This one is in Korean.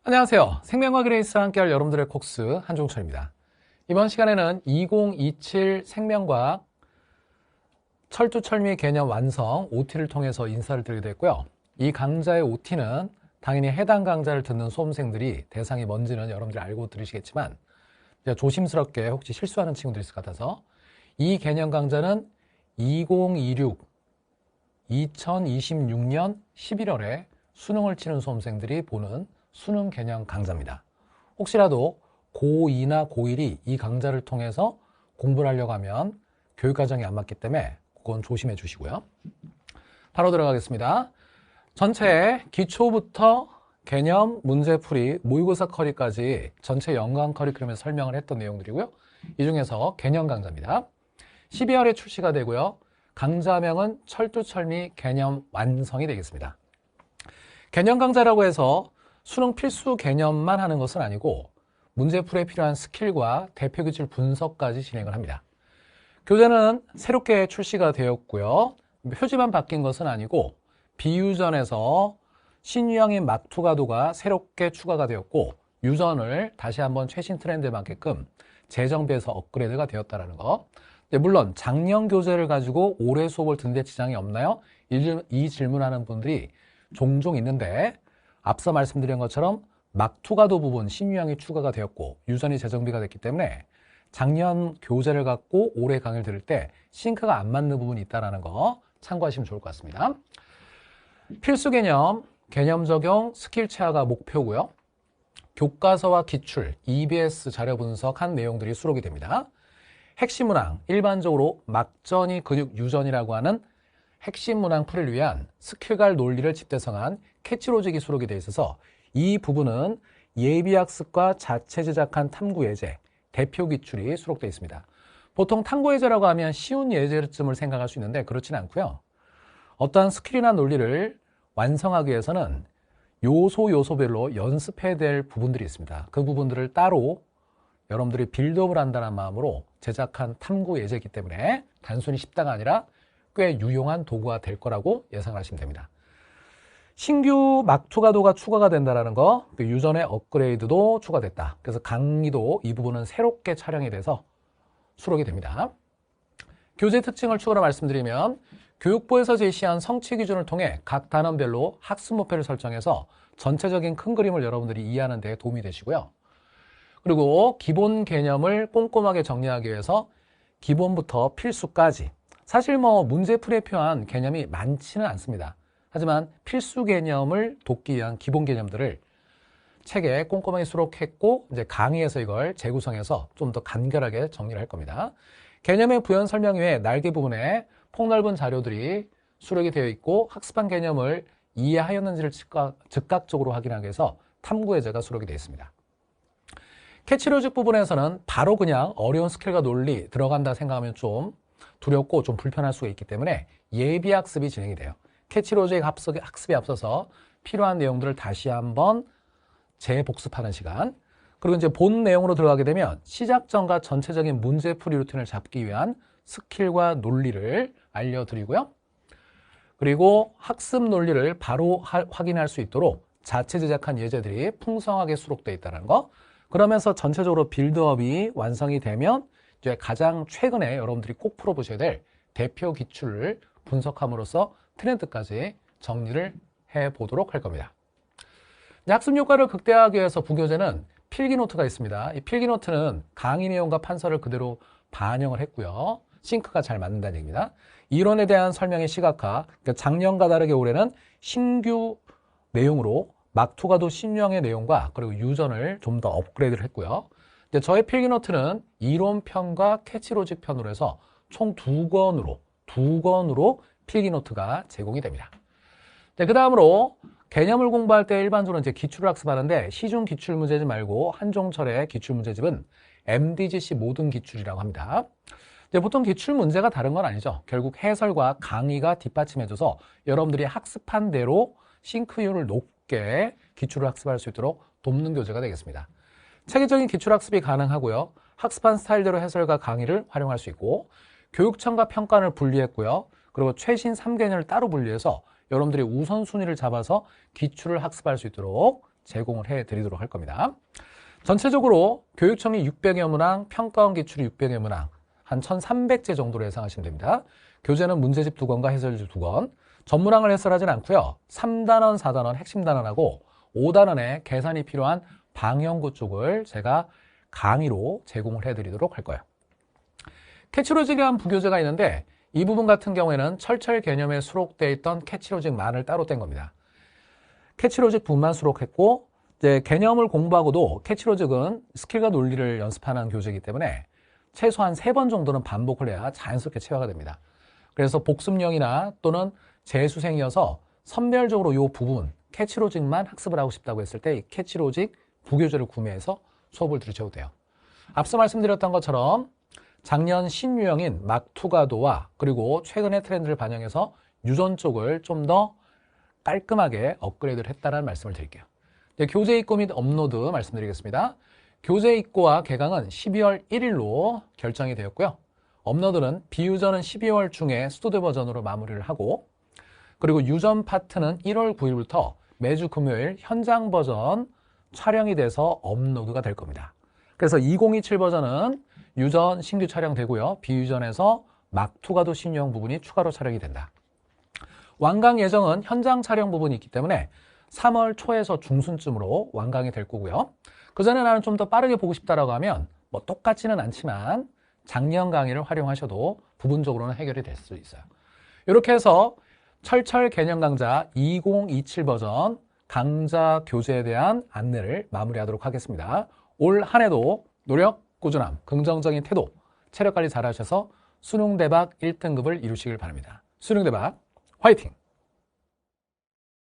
안녕하세요. 생명과 그레이스와 함께할 여러분들의 코스 한종철입니다. 이번 시간에는 2027 생명과학 철두철미 개념 완성 OT를 통해서 인사를 드리게 됐고요. 이 강좌의 OT는 당연히 해당 강좌를 듣는 수험생들이 대상이 뭔지는 여러분들이 알고 들으시겠지만 조심스럽게 혹시 실수하는 친구들이 있을 것 같아서 이 개념 강좌는 2026년 11월에 수능을 치는 수험생들이 보는 수능 개념 강좌입니다. 혹시라도 고2나 고1이 이 강좌를 통해서 공부를 하려고 하면 교육과정이 안 맞기 때문에 그건 조심해 주시고요. 바로 들어가겠습니다. 전체 기초부터 개념, 문제풀이, 모의고사 커리까지 전체 연관 커리큘럼에서 설명을 했던 내용들이고요. 이 중에서 개념 강좌입니다. 12월에 출시가 되고요. 강좌명은 철두철미 개념 완성이 되겠습니다. 개념 강좌라고 해서 수능 필수 개념만 하는 것은 아니고 문제풀이에 필요한 스킬과 대표 기출 분석까지 진행을 합니다. 교재는 새롭게 출시가 되었고요. 표지만 바뀐 것은 아니고 비유전에서 신유형인 막투가도가 새롭게 추가가 되었고 유전을 다시 한번 최신 트렌드에 맞게끔 재정비해서 업그레이드가 되었다는 거. 물론 작년 교재를 가지고 올해 수업을 듣는데 지장이 없나요? 이 질문하는 분들이 종종 있는데 앞서 말씀드린 것처럼 막투가도 부분 신유형이 추가가 되었고 유전이 재정비가 됐기 때문에 작년 교재를 갖고 올해 강의를 들을 때 싱크가 안 맞는 부분이 있다는 거 참고하시면 좋을 것 같습니다. 필수 개념, 개념 적용, 스킬 체화가 목표고요. 교과서와 기출, EBS 자료 분석한 내용들이 수록이 됩니다. 핵심 문항, 일반적으로 막전이 근육 유전이라고 하는 핵심 문항 풀이를 위한 스킬과 논리를 집대성한 캐치로직이 수록이 되어 있어서 이 부분은 예비학습과 자체 제작한 탐구 예제, 대표 기출이 수록되어 있습니다. 보통 탐구 예제라고 하면 쉬운 예제쯤을 생각할 수 있는데 그렇지는 않고요. 어떠한 스킬이나 논리를 완성하기 위해서는 요소별로 연습해야 될 부분들이 있습니다. 그 부분들을 따로 여러분들이 빌드업을 한다는 마음으로 제작한 탐구 예제이기 때문에 단순히 쉽다가 아니라 꽤 유용한 도구가 될 거라고 예상하시면 됩니다. 신규 막투가도가 추가가 된다는 거, 유전의 업그레이드도 추가됐다. 그래서 강의도 이 부분은 새롭게 촬영이 돼서 수록이 됩니다. 교재 특징을 추가로 말씀드리면 교육부에서 제시한 성취 기준을 통해 각 단원별로 학습 목표를 설정해서 전체적인 큰 그림을 여러분들이 이해하는 데 도움이 되시고요. 그리고 기본 개념을 꼼꼼하게 정리하기 위해서 기본부터 필수까지 사실 문제풀이에 필요한 개념이 많지는 않습니다. 하지만 필수 개념을 돕기 위한 기본 개념들을 책에 꼼꼼하게 수록했고 이제 강의에서 이걸 재구성해서 좀 더 간결하게 정리를 할 겁니다. 개념의 부연 설명 외에 날개 부분에 폭넓은 자료들이 수록이 되어 있고 학습한 개념을 이해하였는지를 즉각적으로 확인하기 위해서 탐구 예제가 수록이 되어 있습니다. 캐치로직 부분에서는 바로 그냥 어려운 스킬과 논리 들어간다 생각하면 좀 두렵고 좀 불편할 수가 있기 때문에 예비학습이 진행이 돼요. 캐치로직 학습에 앞서서 필요한 내용들을 다시 한번 재복습하는 시간. 그리고 이제 본 내용으로 들어가게 되면 시작점과 전체적인 문제풀이 루틴을 잡기 위한 스킬과 논리를 알려드리고요. 그리고 학습 논리를 바로 확인할 수 있도록 자체 제작한 예제들이 풍성하게 수록되어 있다는 거. 그러면서 전체적으로 빌드업이 완성이 되면 이제 가장 최근에 여러분들이 꼭 풀어보셔야 될 대표 기출을 분석함으로써 트렌드까지 정리를 해보도록 할 겁니다. 학습 효과를 극대화하기 위해서 부교재는 필기노트가 있습니다. 이 필기노트는 강의 내용과 판서를 그대로 반영을 했고요. 싱크가 잘 맞는다는 얘기입니다. 이론에 대한 설명의 시각화, 그러니까 작년과 다르게 올해는 신규 내용으로 막투가도 신유형의 내용과 그리고 유전을 좀 더 업그레이드를 했고요. 저의 필기노트는 이론편과 캐치로직 편으로 해서 총 두 권으로 필기노트가 제공이 됩니다. 그 다음으로 개념을 공부할 때 일반적으로 이제 기출을 학습하는데 시중 기출문제집 말고 한종철의 기출문제집은 MDGC 모든 기출이라고 합니다. 보통 기출문제가 다른 건 아니죠. 결국 해설과 강의가 뒷받침해줘서 여러분들이 학습한 대로 싱크율을 높게 기출을 학습할 수 있도록 돕는 교재가 되겠습니다. 체계적인 기출학습이 가능하고요. 학습한 스타일대로 해설과 강의를 활용할 수 있고 교육청과 평가를 분리했고요. 그리고 최신 3개년을 따로 분리해서 여러분들이 우선순위를 잡아서 기출을 학습할 수 있도록 제공을 해드리도록 할 겁니다. 전체적으로 교육청이 600여 문항, 평가원 기출이 600여 문항, 한 1300제 정도로 예상하시면 됩니다. 교재는 문제집 2권과 해설집 2권, 전문항을 해설하진 않고요. 3단원, 4단원 핵심 단원하고 5단원의 계산이 필요한 방영구 쪽을 제가 강의로 제공을 해드리도록 할 거예요. 캐치로직이라는 부교재가 있는데 이 부분 같은 경우에는 철철 개념에 수록되어 있던 캐치로직만을 따로 뗀 겁니다. 캐치로직 부분만 수록했고 이제 개념을 공부하고도 캐치로직은 스킬과 논리를 연습하는 교재이기 때문에 최소한 3번 정도는 반복을 해야 자연스럽게 체화가 됩니다. 그래서 복습형이나 또는 재수생이어서 선별적으로 이 부분 캐치로직만 학습을 하고 싶다고 했을 때 이 캐치로직 부교재를 구매해서 수업을 들으셔도 돼요. 앞서 말씀드렸던 것처럼 작년 신유형인 막투가도와 그리고 최근의 트렌드를 반영해서 유전 쪽을 좀 더 깔끔하게 업그레이드를 했다는 말씀을 드릴게요. 교재 입고 및 업로드 말씀드리겠습니다. 교재 입고와 개강은 12월 1일로 결정이 되었고요. 업로드는 비유전은 12월 중에 스튜디오 버전으로 마무리를 하고 그리고 유전 파트는 1월 9일부터 매주 금요일 현장 버전 촬영이 돼서 업로드가 될 겁니다. 그래서 2027 버전은 유전 신규 촬영되고요. 비유전에서 막투가도 신유형 부분이 추가로 촬영이 된다. 완강 예정은 현장 촬영 부분이 있기 때문에 3월 초에서 중순쯤으로 완강이 될 거고요. 그 전에 나는 좀 더 빠르게 보고 싶다라고 하면 뭐 똑같지는 않지만 작년 강의를 활용하셔도 부분적으로는 해결이 될 수 있어요. 이렇게 해서 철철 개념 강좌 2027 버전 강좌 교재에 대한 안내를 마무리하도록 하겠습니다. 올 한 해도 노력, 꾸준함, 긍정적인 태도, 체력 관리 잘 하셔서 수능 대박 1등급을 이루시길 바랍니다. 수능 대박 화이팅!